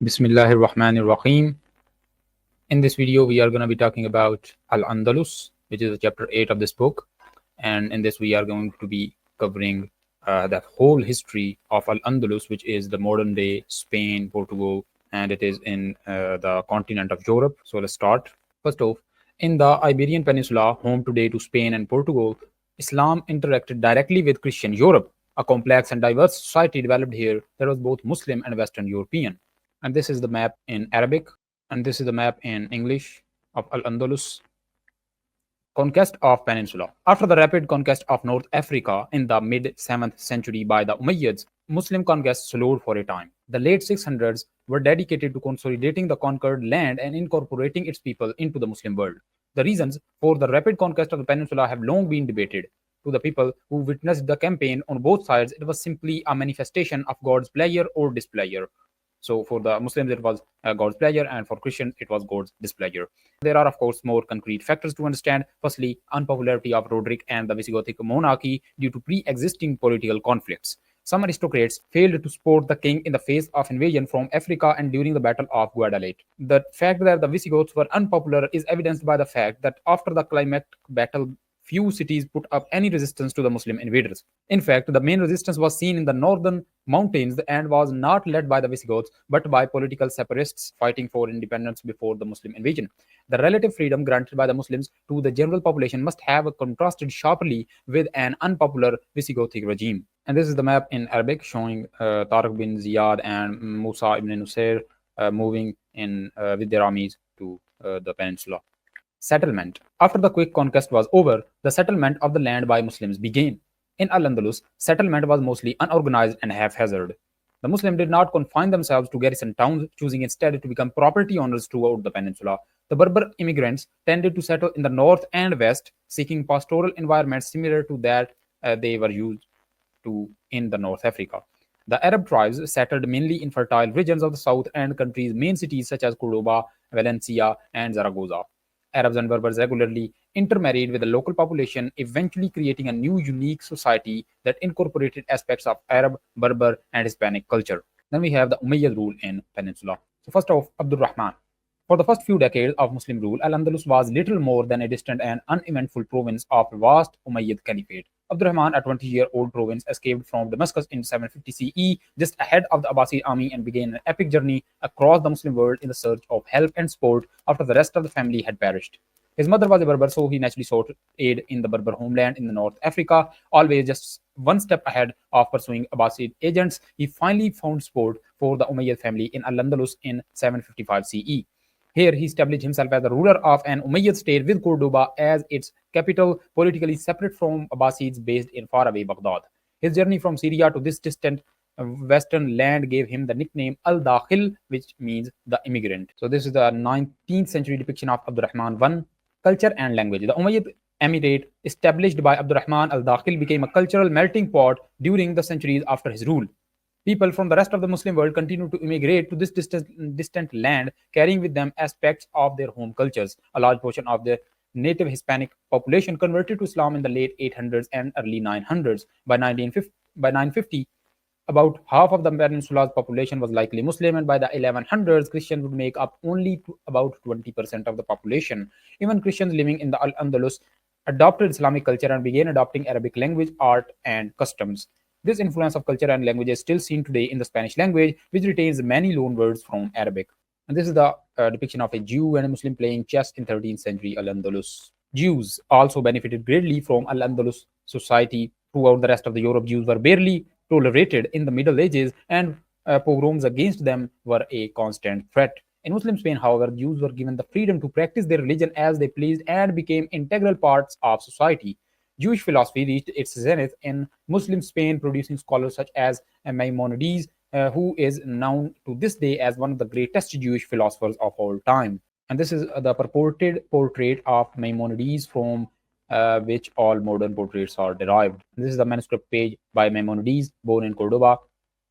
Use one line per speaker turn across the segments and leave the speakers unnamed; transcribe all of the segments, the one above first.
Bismillahir Rahmanir Rahim. In this video, we are going to be talking about Al-Andalus, which is chapter 8 of this book. And in this, we are going to be covering the whole history of Al-Andalus, which is the modern day Spain, Portugal, and it is in the continent of Europe. So let's start. First off, in the Iberian Peninsula, home today to Spain and Portugal, Islam interacted directly with Christian Europe. A complex and diverse society developed here that was both Muslim and Western European. And this is the map in Arabic, and this is the map in English of Al-Andalus. Conquest of Peninsula. After the rapid conquest of North Africa in the mid-7th century by the Umayyads, Muslim conquest slowed for a time. The late 600s were dedicated to consolidating the conquered land and incorporating its people into the Muslim world. The reasons for the rapid conquest of the peninsula have long been debated. To the people who witnessed the campaign on both sides, it was simply a manifestation of God's pleasure or displeasure. So for the Muslims, it was God's pleasure, and for Christians, it was God's displeasure. There are, of course, more concrete factors to understand. Firstly, unpopularity of Roderick and the Visigothic monarchy due to pre-existing political conflicts. Some aristocrats failed to support the king in the face of invasion from Africa and during the Battle of Guadalete. The fact that the Visigoths were unpopular is evidenced by the fact that after the climactic battle, few cities put up any resistance to the Muslim invaders. In fact, the main resistance was seen in the northern mountains and was not led by the Visigoths but by political separatists fighting for independence before the Muslim invasion. The relative freedom granted by the Muslims to the general population must have contrasted sharply with an unpopular Visigothic regime. And this is the map in Arabic showing Tariq bin Ziyad and Musa ibn Nusayr moving in with their armies to the peninsula. Settlement. After the quick conquest was over, the settlement of the land by Muslims began. In Al-Andalus, settlement was mostly unorganized and haphazard. The Muslims did not confine themselves to garrison towns, choosing instead to become property owners throughout the peninsula. The Berber immigrants tended to settle in the north and west, seeking pastoral environments similar to that they were used to in the North Africa. The Arab tribes settled mainly in fertile regions of the south and country's main cities such as Cordoba, Valencia, and Zaragoza. Arabs and Berbers regularly intermarried with the local population, eventually creating a new unique society that incorporated aspects of Arab, Berber, and Hispanic culture. Then we have the Umayyad rule in Peninsula. So first off, Abdul Rahman. For the first few decades of Muslim rule, Al-Andalus was little more than a distant and uneventful province of a vast Umayyad Caliphate. Abdul Rahman, a 20-year-old province, escaped from Damascus in 750 CE, just ahead of the Abbasid army, and began an epic journey across the Muslim world in the search of help and support after the rest of the family had perished. His mother was a Berber, so he naturally sought aid in the Berber homeland in the North Africa, always just one step ahead of pursuing Abbasid agents. He finally found support for the Umayyad family in Al-Andalus in 755 CE. Here, he established himself as the ruler of an Umayyad state with Cordoba as its capital, politically separate from Abbasids based in faraway Baghdad. His journey from Syria to this distant western land gave him the nickname Al-Dakhil, which means the immigrant. So this is the 19th century depiction of Abdurrahman I. Culture and language. The Umayyad Emirate, established by Abdurrahman al-Dakhil, became a cultural melting pot during the centuries after his rule. People from the rest of the Muslim world continued to immigrate to this distant land, carrying with them aspects of their home cultures. A large portion of the native Hispanic population converted to Islam in the late 800s and early 900s. By 950, about half of the peninsula's population was likely Muslim, and by the 1100s, Christians would make up only about 20% of the population. Even Christians living in the Al-Andalus adopted Islamic culture and began adopting Arabic language, art, and customs. This influence of culture and language is still seen today in the Spanish language, which retains many loanwords from Arabic. And this is the depiction of a Jew and a Muslim playing chess in 13th century Al-Andalus. Jews also benefited greatly from Al-Andalus society. Throughout the rest of the Europe, Jews were barely tolerated in the Middle Ages, and pogroms against them were a constant threat. In Muslim Spain, however, Jews were given the freedom to practice their religion as they pleased and became integral parts of society. Jewish philosophy reached its zenith in Muslim Spain, producing scholars such as Maimonides, who is known to this day as one of the greatest Jewish philosophers of all time. And this is the purported portrait of Maimonides from which all modern portraits are derived. This is the manuscript page by Maimonides, born in Cordoba,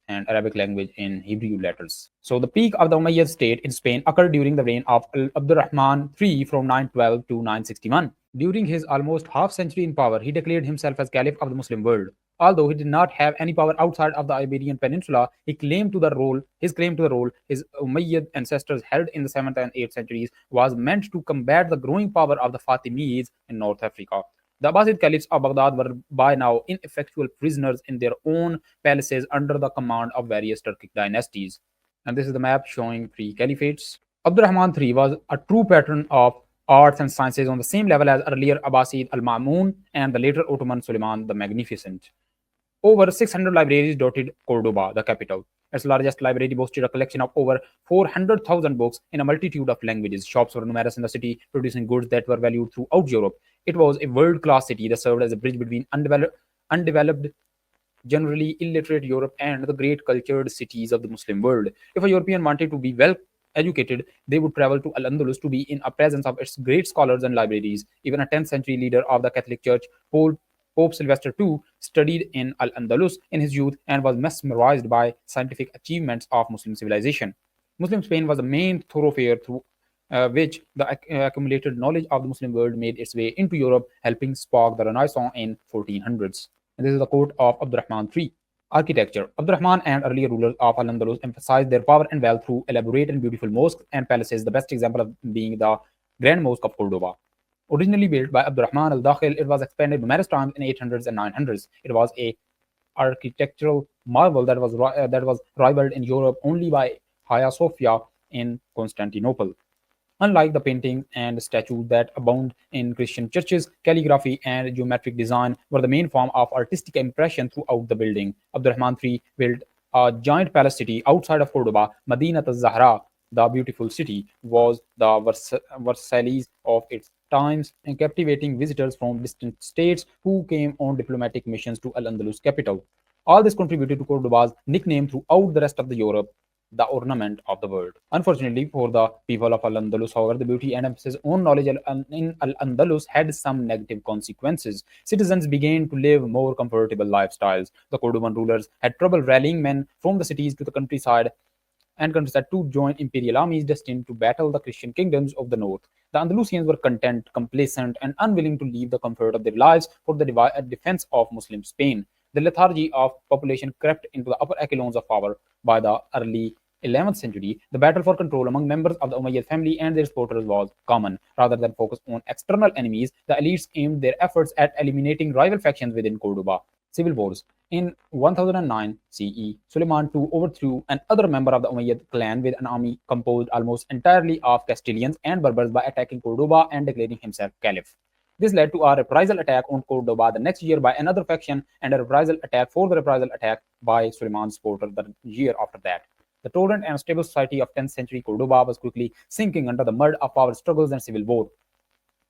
and Arabic language in Hebrew letters. So the peak of the Umayyad state in Spain occurred during the reign of Abdurrahman III from 912 to 961. During his almost half century in power, he declared himself as Caliph of the Muslim world. Although he did not have any power outside of the Iberian Peninsula, his claim to the role his Umayyad ancestors held in the 7th and 8th centuries was meant to combat the growing power of the Fatimids in North Africa. The Abbasid caliphs of Baghdad were by now ineffectual prisoners in their own palaces under the command of various Turkic dynasties. And this is the map showing three caliphates. Abdurrahman III was a true patron of arts and sciences on the same level as earlier Abbasid al-Ma'mun and the later Ottoman Suleiman the Magnificent. Over 600 libraries dotted Cordoba, the capital. Its largest library boasted a collection of over 400,000 books in a multitude of languages. Shops were numerous in the city, producing goods that were valued throughout Europe. It was a world class city that served as a bridge between undeveloped, generally illiterate Europe and the great cultured cities of the Muslim world. If a European wanted to be well educated, they would travel to Al Andalus to be in a presence of its great scholars and libraries. Even a 10th century leader of the Catholic Church, Pope Sylvester II, studied in Al Andalus in his youth and was mesmerized by scientific achievements of Muslim civilization. Muslim Spain was the main thoroughfare through which the accumulated knowledge of the Muslim world made its way into Europe, helping spark the Renaissance in 1400s. And this is the quote of Abdurrahman III. Architecture. Abdurrahman and earlier rulers of Al-Andalus emphasized their power and wealth through elaborate and beautiful mosques and palaces, the best example of being the Grand Mosque of Cordoba. Originally built by Abdurrahman al-Dakhil, it was expanded numerous times in 800s and 900s. It was a architectural marvel that was rivaled in Europe only by Hagia Sophia in Constantinople. Unlike the paintings and statues that abound in Christian churches, calligraphy and geometric design were the main form of artistic impression throughout the building. Abdurrahman III built a giant palace city outside of Cordoba. Madinat al-Zahra, the beautiful city, was the Versailles of its times, and captivating visitors from distant states who came on diplomatic missions to Al-Andalus capital. All this contributed to Cordoba's nickname throughout the rest of the Europe, the ornament of the world. Unfortunately for the people of Al-Andalus, however, the beauty and emphasis on knowledge in Al-Andalus had some negative consequences. Citizens began to live more comfortable lifestyles. The Cordoban rulers had trouble rallying men from the cities to the countryside to join imperial armies destined to battle the Christian kingdoms of the north. The Andalusians were content, complacent, and unwilling to leave the comfort of their lives for the defense of Muslim Spain. The lethargy of population crept into the upper echelons of power. By the early 11th century, the battle for control among members of the Umayyad family and their supporters was common. Rather than focus on external enemies, the elites aimed their efforts at eliminating rival factions within Cordoba. Civil wars. In 1009 CE, Suleiman II overthrew another member of the Umayyad clan with an army composed almost entirely of Castilians and Berbers by attacking Cordoba and declaring himself caliph. This led to a reprisal attack on Cordoba the next year by another faction and a reprisal attack for the reprisal attack by Suleiman's supporter the year after that. The tolerant and stable society of 10th century Cordoba was quickly sinking under the mud of power struggles and civil war.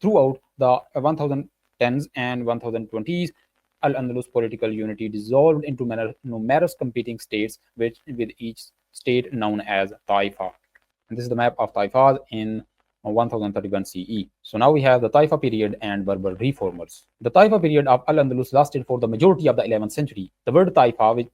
Throughout the 1010s and 1020s, Al-Andalus political unity dissolved into numerous competing states, with each state known as Taifa. And this is the map of Taifas in 1031 CE. So now we have the Taifa period and Berber reformers. The Taifa period of Al-Andalus lasted for the majority of the 11th century. The word Taifa, which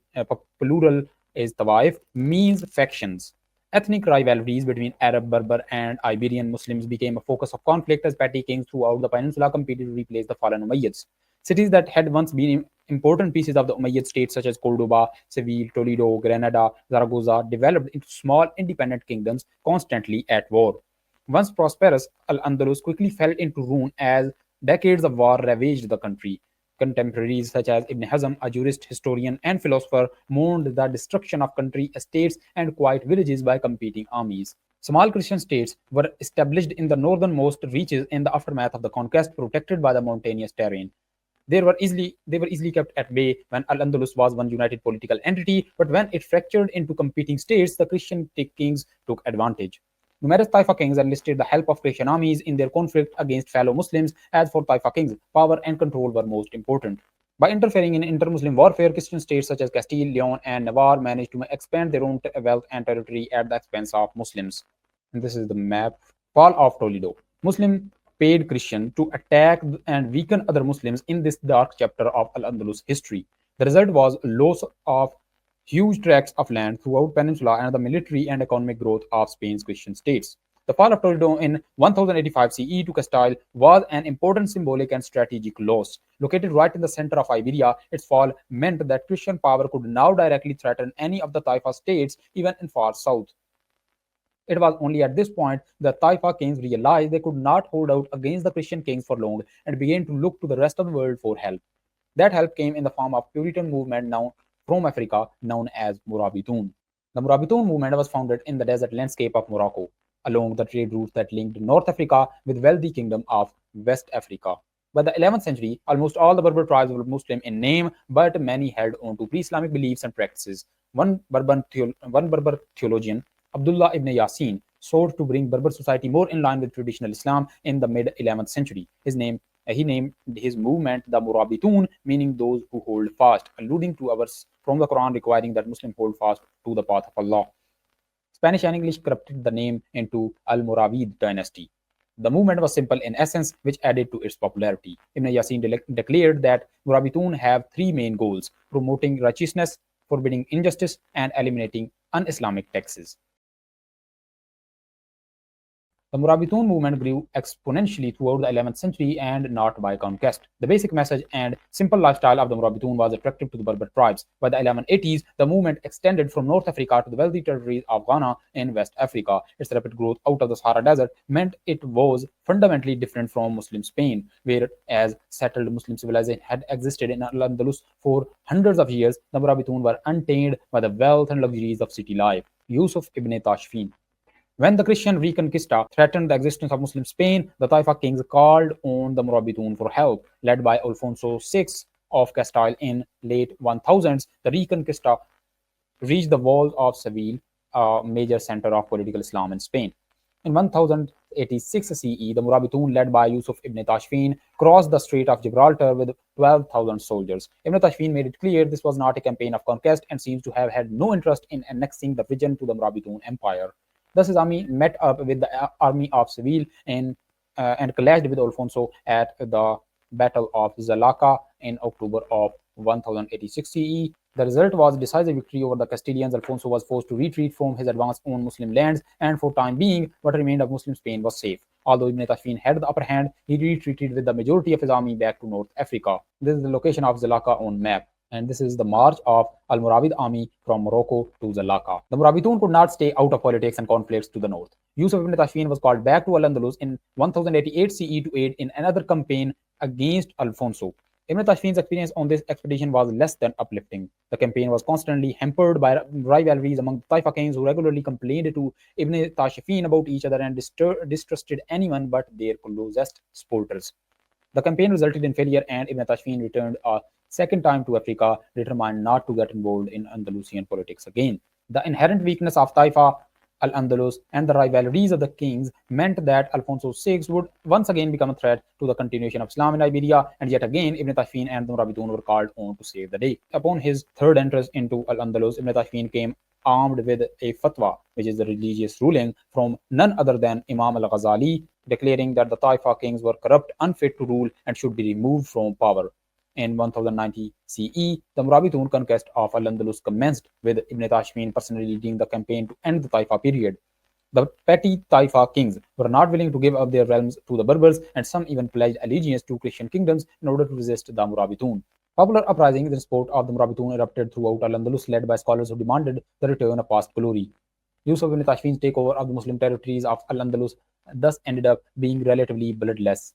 plural is Tawaif, means factions. Ethnic rivalries between Arab, Berber, and Iberian Muslims became a focus of conflict as petty kings throughout the peninsula competed to replace the fallen Umayyads. Cities that had once been important pieces of the Umayyad state, such as Cordoba, Seville, Toledo, Granada, Zaragoza, developed into small independent kingdoms constantly at war. Once prosperous, Al-Andalus quickly fell into ruin as decades of war ravaged the country. Contemporaries such as Ibn Hazm, a jurist, historian, and philosopher, mourned the destruction of country estates and quiet villages by competing armies. Small Christian states were established in the northernmost reaches in the aftermath of the conquest, protected by the mountainous terrain. They were easily kept at bay when Al-Andalus was one united political entity, but when it fractured into competing states, the Christian kings took advantage. Numerous Taifa kings enlisted the help of Christian armies in their conflict against fellow Muslims. As for Taifa kings, power and control were most important. By interfering in inter-Muslim warfare, Christian states such as Castile, Leon, and Navarre managed to expand their own wealth and territory at the expense of Muslims. And this is the map. Fall of Toledo. Muslim paid Christian to attack and weaken other Muslims in this dark chapter of Al-Andalus history. The result was loss of huge tracts of land throughout peninsula and the military and economic growth of Spain's Christian states. The fall of Toledo in 1085 CE to Castile was an important symbolic and strategic loss. Located right in the center of Iberia, its fall meant that Christian power could now directly threaten any of the Taifa states, even in far south. It was only at this point that Taifa kings realized they could not hold out against the Christian kings for long and began to look to the rest of the world for help. That help came in the form of Puritan movement now from Africa known as Murabitun. The Murabitun movement was founded in the desert landscape of Morocco, along the trade routes that linked North Africa with wealthy kingdom of West Africa. By the 11th century, almost all the Berber tribes were Muslim in name, but many held on to pre-Islamic beliefs and practices. One Berber theologian, Abdullah ibn Yasin, sought to bring Berber society more in line with traditional Islam in the mid 11th century. He named his movement the Murabitun, meaning those who hold fast, alluding to a verse from the Quran requiring that Muslims hold fast to the path of Allah. Spanish and English corrupted the name into Al-Muravid dynasty. The movement was simple in essence, which added to its popularity. Ibn Yasin declared that Murabitun have three main goals: promoting righteousness, forbidding injustice, and eliminating un-Islamic taxes. The Murabitun movement grew exponentially throughout the 11th century and not by conquest. The basic message and simple lifestyle of the Murabitun was attractive to the Berber tribes. By the 1180s, the movement extended from North Africa to the wealthy territories of Ghana in West Africa. Its rapid growth out of the Sahara Desert meant it was fundamentally different from Muslim Spain, whereas settled Muslim civilization had existed in Al-Andalus for hundreds of years. The Murabitun were untainted by the wealth and luxuries of city life. Yusuf ibn Tashfin. When the Christian Reconquista threatened the existence of Muslim Spain, the Taifa kings called on the Murabitun for help. Led by Alfonso VI of Castile in late 1000s, the Reconquista reached the walls of Seville, a major center of political Islam in Spain. In 1086 CE, the Murabitun, led by Yusuf ibn Tashfin, crossed the Strait of Gibraltar with 12,000 soldiers. Ibn Tashfin made it clear this was not a campaign of conquest and seems to have had no interest in annexing the region to the Murabitun Empire. Thus, his army met up with the army of Seville and clashed with Alfonso at the Battle of Zalaca in October of 1086 CE. The result was a decisive victory over the Castilians. Alfonso was forced to retreat from his advance on Muslim lands, and for time being, what remained of Muslim Spain was safe. Although Ibn Tashfin had the upper hand, he retreated with the majority of his army back to North Africa. This is the location of Zalaca on map, and this is the march of Al-Muravid army from Morocco to Zalaca. The Murabitun could not stay out of politics and conflicts to the north. Yusuf ibn Tashfin was called back to Al-Andalus in 1088 CE to aid in another campaign against Alfonso. Ibn Tashfin's experience on this expedition was less than uplifting. The campaign was constantly hampered by rivalries among the Taifa kings, who regularly complained to Ibn Tashfin about each other and distrusted anyone but their closest supporters. The campaign resulted in failure, and Ibn Tashfin returned a second time to Africa, determined not to get involved in Andalusian politics again. The inherent weakness of Taifa, Al-Andalus, and the rivalries of the kings meant that Alfonso VI would once again become a threat to the continuation of Islam in Iberia, and yet again Ibn Tashfin and the Murabitun were called on to save the day. Upon his third entrance into Al-Andalus, Ibn Tashfin came armed with a fatwa, which is the religious ruling from none other than Imam al-Ghazali, declaring that the Taifa kings were corrupt, unfit to rule, and should be removed from power. In 1090 CE, the Murabitun conquest of Al-Andalus commenced, with Ibn Tashfin personally leading the campaign to end the Taifa period. The petty Taifa kings were not willing to give up their realms to the Berbers, and some even pledged allegiance to Christian kingdoms in order to resist the Murabitun. Popular uprisings in support of the Murabitun erupted throughout Al-Andalus, led by scholars who demanded the return of past glory. Yusuf ibn Tashfin's takeover of the Muslim territories of Al-Andalus thus ended up being relatively bloodless.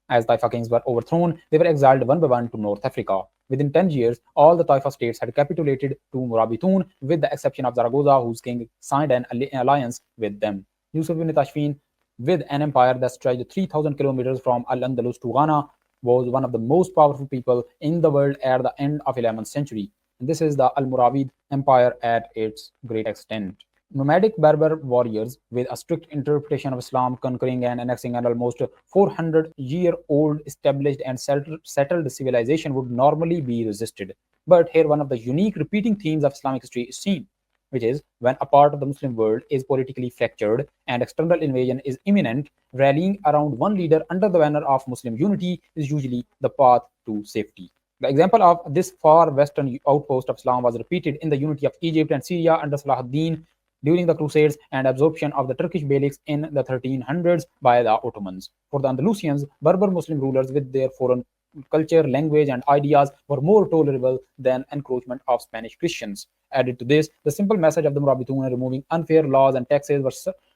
As Taifa kings were overthrown, they were exiled one by one to North Africa. Within 10 years, all the Taifa states had capitulated to Murabitun, with the exception of Zaragoza, whose king signed an alliance with them. Yusuf ibn Tashfin, with an empire that stretched 3,000 kilometers from Al-Andalus to Ghana, was one of the most powerful people in the world at the end of 11th century. And this is the Al-Muravid Empire at its great extent. Nomadic Berber warriors, with a strict interpretation of Islam, conquering and annexing an almost 400-year-old established and settled civilization, would normally be resisted. But here one of the unique repeating themes of Islamic history is seen, which is when a part of the Muslim world is politically fractured and external invasion is imminent, rallying around one leader under the banner of Muslim unity is usually the path to safety. The example of this far western outpost of Islam was repeated in the unity of Egypt and Syria under Salahuddin during the Crusades and absorption of the Turkish beyliks in the 1300s by the Ottomans. For the Andalusians, Berber Muslim rulers with their foreign culture, language, and ideas were more tolerable than encroachment of Spanish Christians. Added to this, the simple message of the Murabitun removing unfair laws and taxes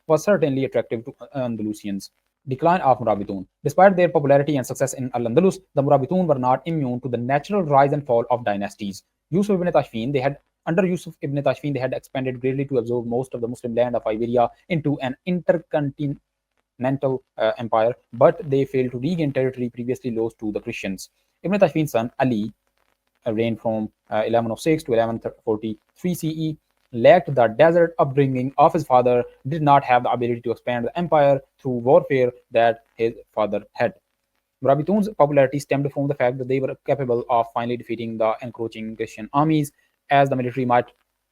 was certainly attractive to Andalusians. Decline of Murabitun. Despite their popularity and success in Al-Andalus, the Murabitun were not immune to the natural rise and fall of dynasties. Yusuf ibn Tashfin, under Yusuf ibn Tashfin, they had expanded greatly to absorb most of the Muslim land of Iberia into an intercontinental empire, but they failed to regain territory previously lost to the Christians. Ibn Tashfin's son Ali reigned from 1106 to 1143 CE, lacked the desert upbringing of his father, did not have the ability to expand the empire through warfare that his father had. Murabitun's popularity stemmed from the fact that they were capable of finally defeating the encroaching Christian armies. As the military might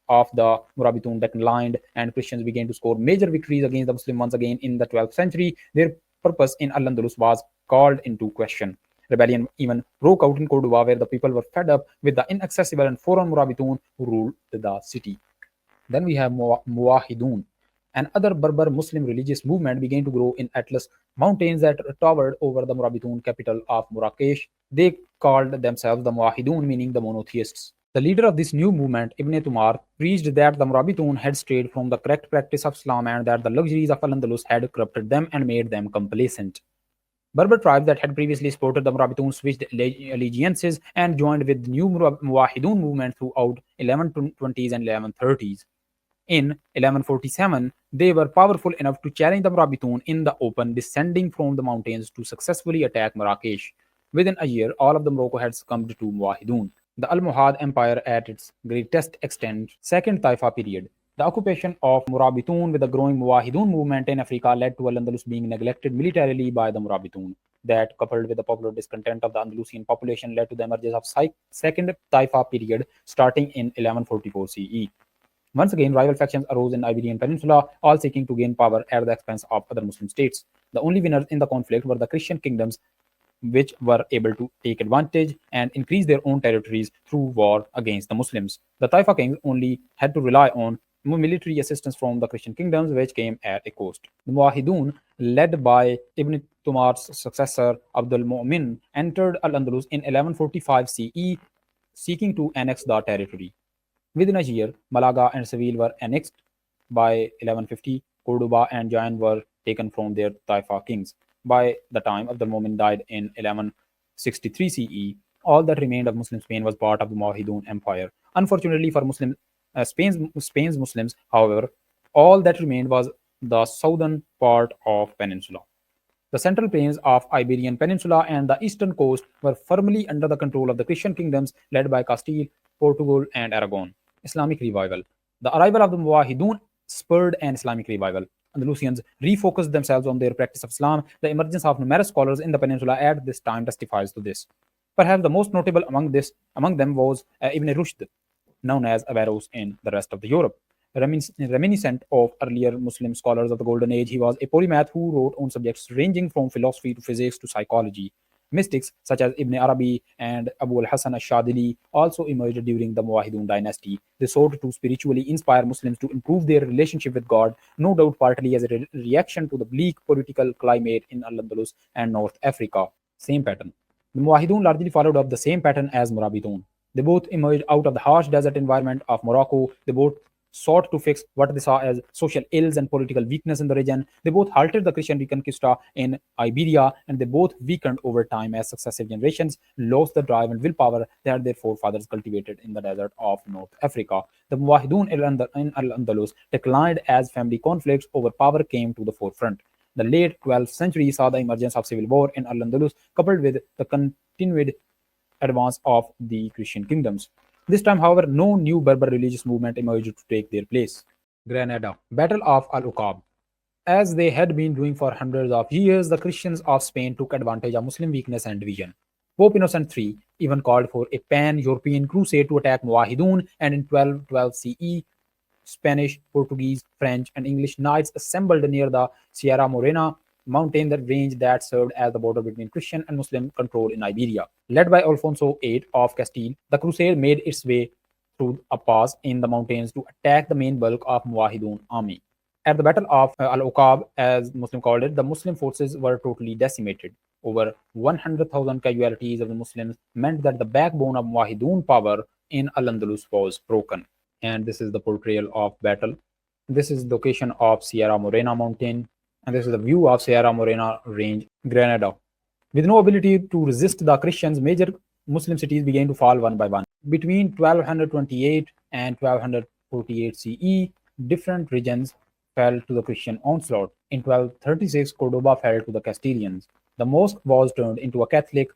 of the Murabitun declined and Christians began to score major victories against the Muslims once again in the 12th century, their purpose in Al-Andalus was called into question. Rebellion even broke out in Cordoba, where the people were fed up with the inaccessible and foreign Murabitun who ruled the city. Then we have Muwahidun. Another Berber Muslim religious movement began to grow in Atlas mountains that towered over the Murabitun capital of Marrakesh. They called themselves the Muwahidun, meaning the monotheists. The leader of this new movement, Ibn Tumar, preached that the Murabitun had strayed from the correct practice of Islam and that the luxuries of Al-Andalus had corrupted them and made them complacent. Berber tribes that had previously supported the Murabitun switched allegiances and joined with the new Muwahidun movement throughout 1120s and 1130s. In 1147, they were powerful enough to challenge the Murabitun in the open, descending from the mountains to successfully attack Marrakesh. Within a year, all of the Morocco had succumbed to Muwahidun. The Almohad Empire at its greatest extent, Second Taifa period. The occupation of Murabitun with the growing Muwahidun movement in Africa led to Al-Andalus being neglected militarily by the Murabitun. That, coupled with the popular discontent of the Andalusian population, led to the emergence of Second Taifa period starting in 1144 CE. Once again, rival factions arose in the Iberian Peninsula, all seeking to gain power at the expense of other Muslim states. The only winners in the conflict were the Christian kingdoms, which were able to take advantage and increase their own territories through war against the Muslims. The Taifa kings only had to rely on military assistance from the Christian kingdoms, which came at a cost. The Muwahidun, led by Ibn Tumar's successor Abdul Mu'min, entered Al-Andalus in 1145 CE, seeking to annex the territory. Within a year, Malaga and Seville were annexed. By 1150, Cordoba and Jaén were taken from their Taifa kings. By the time Abdul Mu'min died in 1163 CE, all that remained of Muslim Spain was part of the Muwahidun Empire. Unfortunately for Spain's Muslims, however, all that remained was the southern part of peninsula. The central plains of Iberian Peninsula and the eastern coast were firmly under the control of the Christian kingdoms led by Castile, Portugal, and Aragon. Islamic revival. The arrival of the Muwahidun spurred an Islamic revival. Andalusians refocused themselves on their practice of Islam. The emergence of numerous scholars in the peninsula at this time testifies to this. Perhaps the most notable among them was Ibn Rushd, known as Averroes in the rest of the Europe. Reminiscent of earlier Muslim scholars of the Golden Age, he was a polymath who wrote on subjects ranging from philosophy to physics to psychology. Mystics such as Ibn Arabi and Abu al-Hasan al-Shadili also emerged during the Muwahidun dynasty. They sought to spiritually inspire Muslims to improve their relationship with God, no doubt partly as a reaction to the bleak political climate in Al-Andalus and North Africa. Same pattern. The Muwahidun largely followed up the same pattern as Murabitun. They both emerged out of the harsh desert environment of Morocco. They both sought to fix what they saw as social ills and political weakness in the region. They both halted the Christian reconquista in Iberia, and they both weakened over time as successive generations lost the drive and willpower that their forefathers cultivated in the desert of North Africa. The Muwahidun in Al-Andalus declined as family conflicts over power came to the forefront. The late 12th century saw the emergence of civil war in Al-Andalus, coupled with the continued advance of the Christian kingdoms. This time, however, no new Berber religious movement emerged to take their place. Granada, Battle of Al-Uqab. As they had been doing for hundreds of years, the Christians of Spain took advantage of Muslim weakness and division. Pope Innocent III even called for a pan-European crusade to attack Muwahidun, and in 1212 CE, Spanish, Portuguese, French, and English knights assembled near the Sierra Morena mountain range that served as the border between Christian and Muslim control in Iberia. Led by Alfonso VIII of Castile, the crusade made its way through a pass in the mountains to attack the main bulk of Muwahidun army. At the Battle of Al-Uqab, as Muslim called it, the Muslim forces were totally decimated. Over 100,000 casualties of the Muslims meant that the backbone of Muwahidun power in Al-Andalus was broken. And this is the portrayal of battle. This is the location of Sierra Morena mountain, and this is the view of Sierra Morena range, Granada. With no ability to resist the Christians, major Muslim cities began to fall one by one. Between 1228 and 1248 CE, different regions fell to the Christian onslaught. In 1236, Cordoba fell to the Castilians. The mosque was turned into a Catholic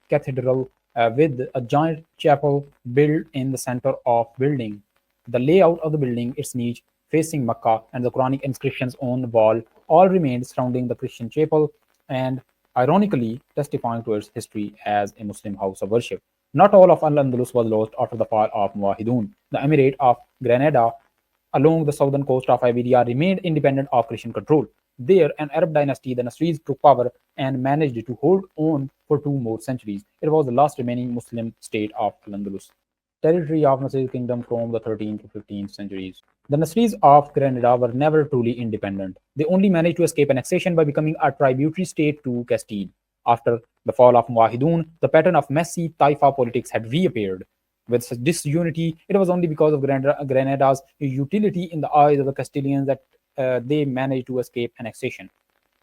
cathedral with a giant chapel built in the center of building. The layout of the building, its niche facing Mecca, and the Quranic inscriptions on the wall all remained surrounding the Christian chapel and ironically testifying to its history as a Muslim house of worship. Not all of Al-Andalus was lost after the fall of Muwahidun. The Emirate of Granada along the southern coast of Iberia remained independent of Christian control. There, an Arab dynasty, the Nasrids, took power and managed to hold on for 2 more centuries. It was the last remaining Muslim state of Al-Andalus territory of Nasrid kingdom from the 13th to 15th centuries. The Nasrids of Granada were never truly independent. They only managed to escape annexation by becoming a tributary state to Castile. After the fall of Muwahidun, the pattern of messy Taifa politics had reappeared. With such disunity, it was only because of Granada's utility in the eyes of the Castilians that they managed to escape annexation.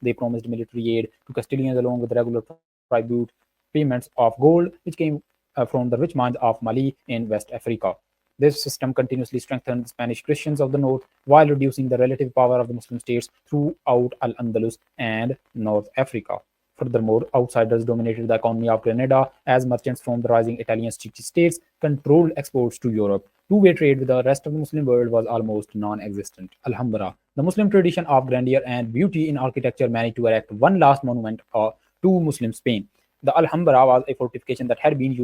They promised military aid to Castilians along with regular tribute payments of gold, which came from the rich mines of Mali in West Africa. This system continuously strengthened the Spanish Christians of the north while reducing the relative power of the Muslim states throughout Al-Andalus and North Africa. Furthermore, outsiders dominated the economy of Grenada as merchants from the rising Italian states controlled exports to Europe. Two-way trade with the rest of the Muslim world was almost non-existent. Alhambra, the Muslim tradition of grandeur and beauty in architecture, managed to erect one last monument to Muslim Spain. The Alhambra was a fortification that had been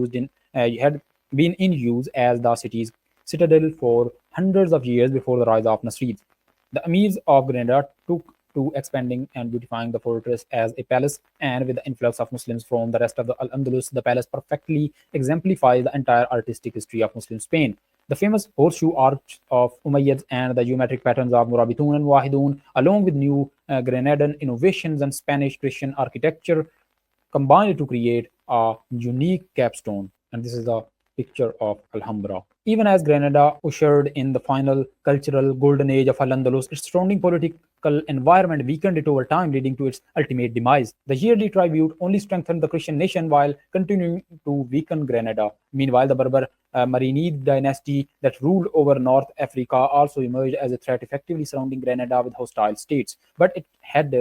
in use as the city's citadel for hundreds of years before the rise of Nasrids. The emirs of Granada took to expanding and beautifying the fortress as a palace, and with the influx of Muslims from the rest of the Al-Andalus, the palace perfectly exemplifies the entire artistic history of Muslim Spain. The famous horseshoe arch of Umayyads and the geometric patterns of Murabitun and Wahidun, along with new Granadan innovations and Spanish Christian architecture, combined to create a unique capstone. And this is a picture of Alhambra. Even as Granada ushered in the final cultural golden age of Al-Andalus, its surrounding political environment weakened it over time, leading to its ultimate demise. The yearly tribute only strengthened the Christian nation while continuing to weaken Granada. Meanwhile, the Berber Marinid dynasty that ruled over North Africa also emerged as a threat, effectively surrounding Granada with hostile states. But it had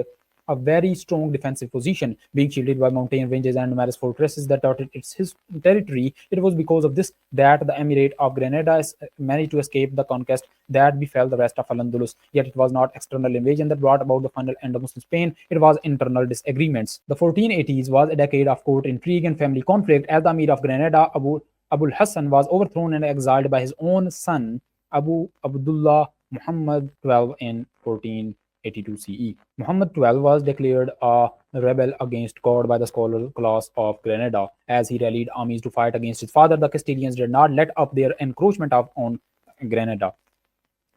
a very strong defensive position, being shielded by mountain ranges and numerous fortresses that dotted its territory. It was because of this that the Emirate of Granada managed to escape the conquest that befell the rest of Al-Andalus. Yet it was not external invasion that brought about the final end of Muslim Spain, it was internal disagreements. The 1480s was a decade of court intrigue and family conflict, as the Emir of Granada, Abul Hassan, was overthrown and exiled by his own son, Abu Abdullah Muhammad XII in 1482 CE. Muhammad XII was declared a rebel against God by the scholar class of Granada. As he rallied armies to fight against his father, the Castilians did not let up their encroachment on Granada.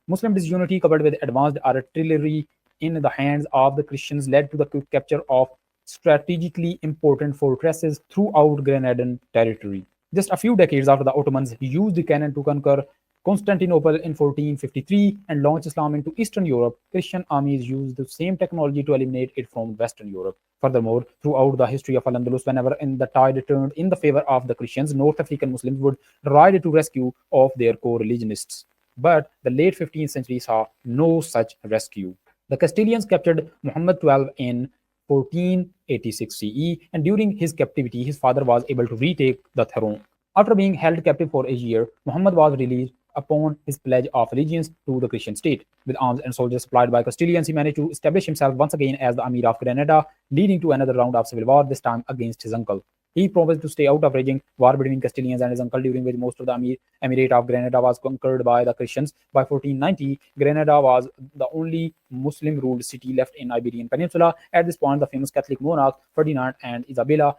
Muslim disunity, coupled with advanced artillery in the hands of the Christians, led to the quick capture of strategically important fortresses throughout Granadan territory. Just a few decades after the Ottomans used the cannon to conquer Constantinople in 1453 and launch Islam into Eastern Europe, Christian armies used the same technology to eliminate it from Western Europe. Furthermore, throughout the history of Al-Andalus, whenever the tide turned in the favor of the Christians, North African Muslims would ride to rescue of their co-religionists. But the late 15th century saw no such rescue. The Castilians captured Muhammad XII in 1486 CE, and during his captivity, his father was able to retake the throne. After being held captive for a year, Muhammad was released upon his pledge of allegiance to the Christian state. With arms and soldiers supplied by Castilians, he managed to establish himself once again as the Emir of Granada, leading to another round of civil war, this time against his uncle. He promised to stay out of raging war between Castilians and his uncle, during which most of the Emirate of Granada was conquered by the Christians. By 1490, Granada was the only Muslim-ruled city left in Iberian Peninsula. At this point, the famous Catholic monarchs Ferdinand and Isabella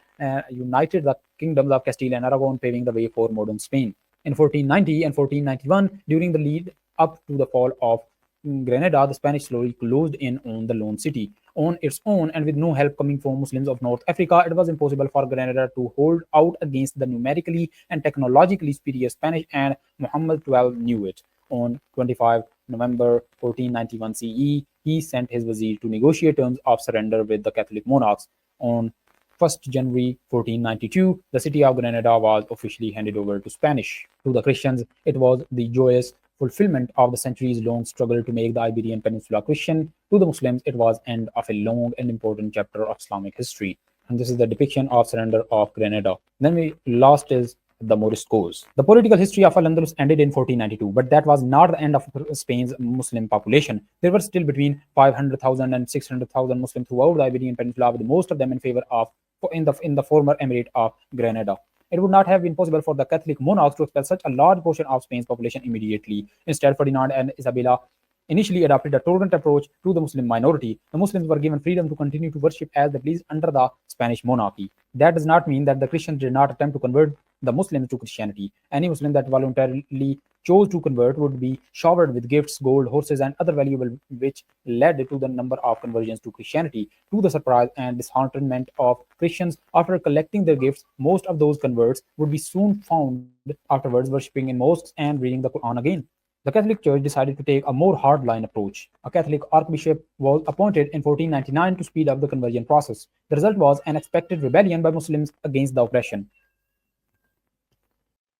united the kingdoms of Castile and Aragon, paving the way for modern Spain. In 1490 and 1491, during the lead up to the fall of Granada, the Spanish slowly closed in on the lone city. On its own, and with no help coming from Muslims of North Africa, it was impossible for Granada to hold out against the numerically and technologically superior Spanish, and Muhammad XII knew it. On 25 November 1491 CE, he sent his vizier to negotiate terms of surrender with the Catholic monarchs. On 1st January 1492, the city of Granada was officially handed over to Spanish. To the Christians, it was the joyous fulfillment of the centuries-long struggle to make the Iberian Peninsula Christian. To the Muslims, it was the end of a long and important chapter of Islamic history. And this is the depiction of surrender of Granada. Then we last is the Moriscos. The political history of Al-Andalus ended in 1492, but that was not the end of Spain's Muslim population. There were still between 500,000 and 600,000 Muslims throughout the Iberian Peninsula, with most of them in favor of in the former emirate of Granada. It would not have been possible for the Catholic monarchs to expel such a large portion of Spain's population immediately. Instead, Ferdinand and Isabella initially adopted a tolerant approach to the Muslim minority. The Muslims were given freedom to continue to worship as they pleased under the Spanish monarchy. That does not mean that the Christians did not attempt to convert the Muslims to Christianity. Any Muslim that voluntarily chose to convert would be showered with gifts, gold, horses, and other valuables, which led to the number of conversions to Christianity. To the surprise and disheartenment of Christians, after collecting their gifts, most of those converts would be soon found afterwards worshipping in mosques and reading the Quran again. The Catholic Church decided to take a more hardline approach. A Catholic archbishop was appointed in 1499 to speed up the conversion process. The result was an expected rebellion by Muslims against the oppression.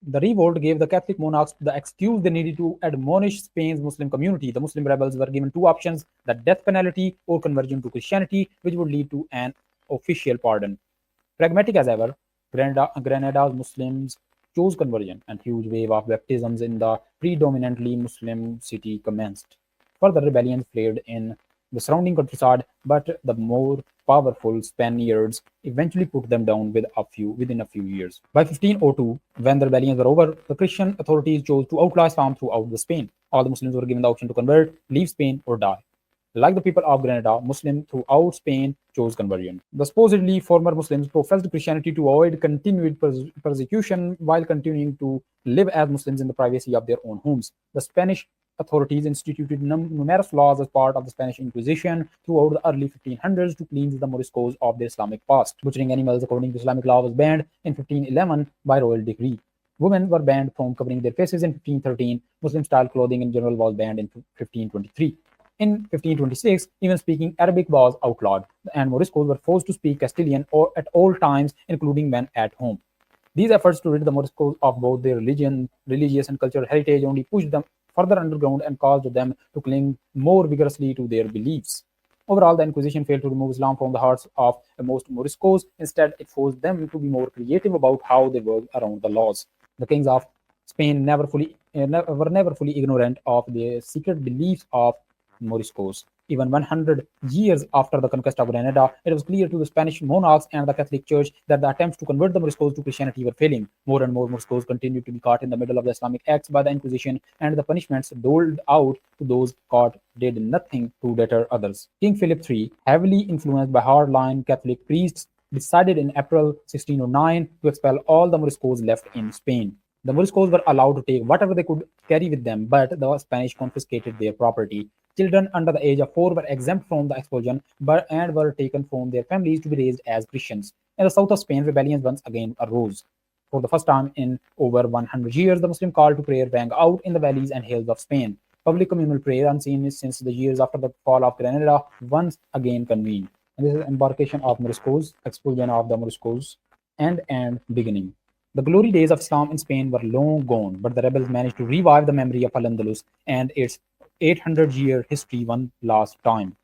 The revolt gave the Catholic monarchs the excuse they needed to admonish Spain's Muslim community. The Muslim rebels were given two options: the death penalty or conversion to Christianity, which would lead to an official pardon. Pragmatic as ever, Granada's Muslims chose conversion, and huge wave of baptisms in the predominantly Muslim city commenced. Further rebellions flared in the surrounding countryside, but the more powerful Spaniards eventually put them down within a few years. By 1502, when the rebellions were over, the Christian authorities chose to outlaw Islam throughout the Spain. All the Muslims were given the option to convert, leave Spain, or die. Like the people of Granada, Muslims throughout Spain chose conversion. The supposedly former Muslims professed Christianity to avoid continued persecution while continuing to live as Muslims in the privacy of their own homes. The Spanish authorities instituted numerous laws as part of the Spanish Inquisition throughout the early 1500s to cleanse the Moriscos of their Islamic past. Butchering animals according to Islamic law was banned in 1511 by royal decree. Women were banned from covering their faces in 1513. Muslim-style clothing in general was banned in 1523. In 1526, even speaking Arabic was outlawed, and Moriscos were forced to speak Castilian at all times, including when at home. These efforts to rid the Moriscos of both their religious and cultural heritage only pushed them further underground and caused them to cling more vigorously to their beliefs. Overall, the Inquisition failed to remove Islam from the hearts of most Moriscos. Instead, it forced them to be more creative about how they worked around the laws. The kings of Spain were never fully ignorant of the secret beliefs of Moriscos. Even 100 years after the conquest of Granada, it was clear to the Spanish monarchs and the Catholic Church that the attempts to convert the Moriscos to Christianity were failing. More and more Moriscos continued to be caught in the middle of the Islamic acts by the Inquisition, and the punishments doled out to those caught did nothing to deter others. King Philip III, heavily influenced by hardline Catholic priests, decided in April 1609 to expel all the Moriscos left in Spain. The Moriscos were allowed to take whatever they could carry with them, but the Spanish confiscated their property. Children under the age of 4 were exempt from the expulsion and were taken from their families to be raised as Christians. In the south of Spain, rebellions once again arose. For the first time in over 100 years, the Muslim call to prayer rang out in the valleys and hills of Spain. Public communal prayer, unseen since the years after the fall of Granada, once again convened. And this is embarkation of Moriscos, expulsion of the Moriscos, and beginning. The glory days of Islam in Spain were long gone, but the rebels managed to revive the memory of Al-Andalus and its 800-year history one last time.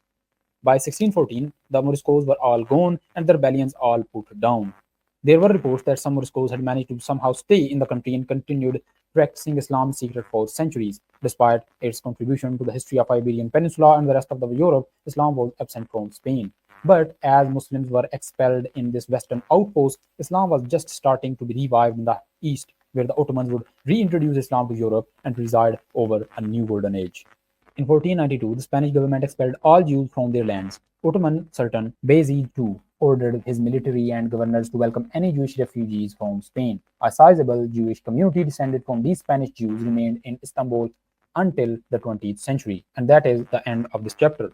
By 1614, the Moriscos were all gone and the rebellions all put down. There were reports that some Moriscos had managed to somehow stay in the country and continued practicing Islam in secret for centuries. Despite its contribution to the history of Iberian Peninsula and the rest of Europe, Islam was absent from Spain. But as Muslims were expelled in this western outpost, Islam was just starting to be revived in the east, where the Ottomans would reintroduce Islam to Europe and preside over a new golden age. In 1492, the Spanish government expelled all Jews from their lands. Ottoman Sultan Bayezid II ordered his military and governors to welcome any Jewish refugees from Spain. A sizable Jewish community descended from these Spanish Jews remained in Istanbul until the 20th century. And that is the end of this chapter.